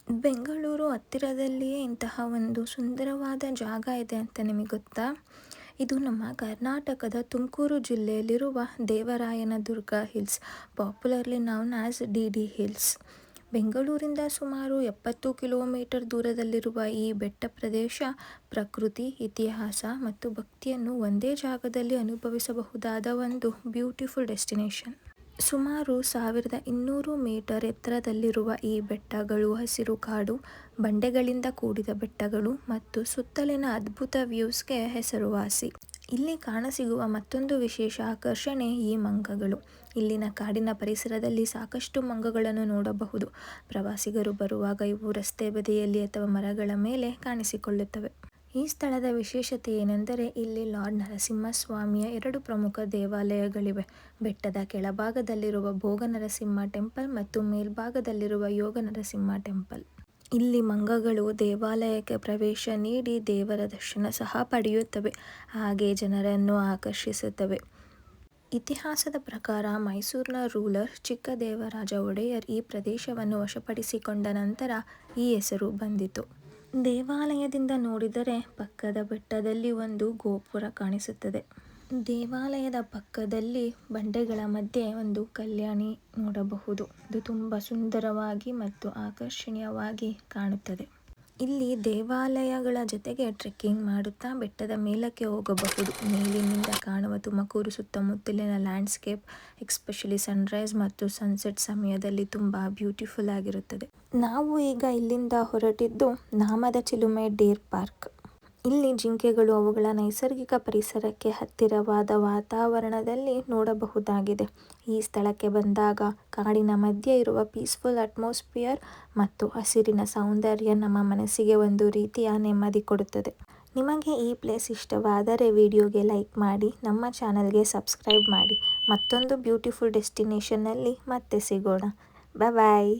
ಬೆಂಗಳೂರು ಹತ್ತಿರದಲ್ಲಿಯೇ ಇಂತಹ ಒಂದು ಸುಂದರವಾದ ಜಾಗ ಇದೆ ಅಂತ ನಿಮಗೆ ಗೊತ್ತಾ? ಇದು ನಮ್ಮ ಕರ್ನಾಟಕದ ತುಮಕೂರು ಜಿಲ್ಲೆಯಲ್ಲಿರುವ Devarayanadurga hills, popularly known as D hills. ಬೆಂಗಳೂರಿಂದ ಸುಮಾರು 70 ಕಿಲೋಮೀಟರ್ ದೂರದಲ್ಲಿರುವ ಈ ಬೆಟ್ಟ ಪ್ರದೇಶ ಪ್ರಕೃತಿ, ಇತಿಹಾಸ ಮತ್ತು ಭಕ್ತಿಯನ್ನು ಒಂದೇ ಜಾಗದಲ್ಲಿ ಅನುಭವಿಸಬಹುದಾದ ಒಂದು ಬ್ಯೂಟಿಫುಲ್ ಡೆಸ್ಟಿನೇಷನ್. ಸುಮಾರು 1200 ಮೀಟರ್ ಎತ್ತರದಲ್ಲಿರುವ ಈ ಬೆಟ್ಟಗಳು ಹಸಿರು ಕಾಡು, ಬಂಡೆಗಳಿಂದ ಕೂಡಿದ ಬೆಟ್ಟಗಳು ಮತ್ತು ಸುತ್ತಲಿನ ಅದ್ಭುತ ವ್ಯೂಸ್ಗೆ ಹೆಸರುವಾಸಿ. ಇಲ್ಲಿ ಕಾಣಸಿಗುವ ಮತ್ತೊಂದು ವಿಶೇಷ ಆಕರ್ಷಣೆ ಈ ಮಂಗಗಳು. ಇಲ್ಲಿನ ಕಾಡಿನ ಪರಿಸರದಲ್ಲಿ ಸಾಕಷ್ಟು ಮಂಗಗಳನ್ನು ನೋಡಬಹುದು. ಪ್ರವಾಸಿಗರು ಬರುವಾಗ ಇವು ರಸ್ತೆ ಬದಿಯಲ್ಲಿ ಅಥವಾ ಮರಗಳ ಮೇಲೆ ಕಾಣಿಸಿಕೊಳ್ಳುತ್ತವೆ. ಈ ಸ್ಥಳದ ವಿಶೇಷತೆ ಏನೆಂದರೆ ಇಲ್ಲಿ ಲಾರ್ಡ್ ನರಸಿಂಹಸ್ವಾಮಿಯ 2 ಪ್ರಮುಖ ದೇವಾಲಯಗಳಿವೆ. ಬೆಟ್ಟದ ಕೆಳಭಾಗದಲ್ಲಿರುವ ಭೋಗ ನರಸಿಂಹ ಟೆಂಪಲ್ ಮತ್ತು ಮೇಲ್ಭಾಗದಲ್ಲಿರುವ ಯೋಗ ನರಸಿಂಹ ಟೆಂಪಲ್. ಇಲ್ಲಿ ಮಂಗಗಳು ದೇವಾಲಯಕ್ಕೆ ಪ್ರವೇಶ ನೀಡಿ ದೇವರ ದರ್ಶನ ಸಹ ಪಡೆಯುತ್ತವೆ, ಹಾಗೆ ಜನರನ್ನು ಆಕರ್ಷಿಸುತ್ತವೆ. ಇತಿಹಾಸದ ಪ್ರಕಾರ ಮೈಸೂರಿನ ರೂಲರ್ ಚಿಕ್ಕದೇವರಾಜ ಒಡೆಯರ್ ಈ ಪ್ರದೇಶವನ್ನು ವಶಪಡಿಸಿಕೊಂಡ ನಂತರ ಈ ಹೆಸರು ಬಂದಿತು. ದೇವಾಲಯದಿಂದ ನೋಡಿದರೆ ಪಕ್ಕದ ಬೆಟ್ಟದಲ್ಲಿ ಒಂದು ಗೋಪುರ ಕಾಣಿಸುತ್ತದೆ. ದೇವಾಲಯದ ಪಕ್ಕದಲ್ಲಿ ಬಂಡೆಗಳ ಮಧ್ಯೆ ಒಂದು ಕಲ್ಯಾಣಿ ನೋಡಬಹುದು. ಇದು ತುಂಬ ಸುಂದರವಾಗಿ ಮತ್ತು ಆಕರ್ಷಣೀಯವಾಗಿ ಕಾಣುತ್ತದೆ. ಇಲ್ಲಿ ದೇವಾಲಯಗಳ ಜೊತೆಗೆ ಟ್ರೆಕ್ಕಿಂಗ್ ಮಾಡುತ್ತಾ ಬೆಟ್ಟದ ಮೇಲಕ್ಕೆ ಹೋಗಬಹುದು. ಮೇಲಿನಿಂದ ಕಾಣುವ ತುಮಕೂರು ಸುತ್ತಮುತ್ತಲಿನ ಲ್ಯಾಂಡ್ಸ್ಕೇಪ್, ಎಸ್ಪೆಷಲಿ ಸನ್ರೈಸ್ ಮತ್ತು ಸನ್ಸೆಟ್ ಸಮಯದಲ್ಲಿ ತುಂಬ ಬ್ಯೂಟಿಫುಲ್ ಆಗಿರುತ್ತದೆ. ನಾವು ಈಗ ಇಲ್ಲಿಂದ ಹೊರಟಿದ್ದು ನಾಮದ ಚಿಲುಮೆ ಡೀರ್ ಪಾರ್ಕ್. ಇಲ್ಲಿ ಜಿಂಕೆಗಳು ಅವುಗಳ ನೈಸರ್ಗಿಕ ಪರಿಸರಕ್ಕೆ ಹತ್ತಿರವಾದ ವಾತಾವರಣದಲ್ಲಿ ನೋಡಬಹುದಾಗಿದೆ. ಈ ಸ್ಥಳಕ್ಕೆ ಬಂದಾಗ ಕಾಡಿನ ಮಧ್ಯೆ ಇರುವ ಪೀಸ್ಫುಲ್ ಅಟ್ಮಾಸ್ಫಿಯರ್ ಮತ್ತು ಹಸಿರಿನ ಸೌಂದರ್ಯ ನಮ್ಮ ಮನಸ್ಸಿಗೆ ಒಂದು ರೀತಿಯ ನೆಮ್ಮದಿ ಕೊಡುತ್ತದೆ. ನಿಮಗೆ ಈ ಪ್ಲೇಸ್ ಇಷ್ಟವಾದರೆ ವಿಡಿಯೋಗೆ ಲೈಕ್ ಮಾಡಿ, ನಮ್ಮ ಚಾನಲ್ಗೆ ಸಬ್ಸ್ಕ್ರೈಬ್ ಮಾಡಿ. ಮತ್ತೊಂದು ಬ್ಯೂಟಿಫುಲ್ ಡೆಸ್ಟಿನೇಷನ್ನಲ್ಲಿ ಮತ್ತೆ ಸಿಗೋಣ. ಬಾಯ್.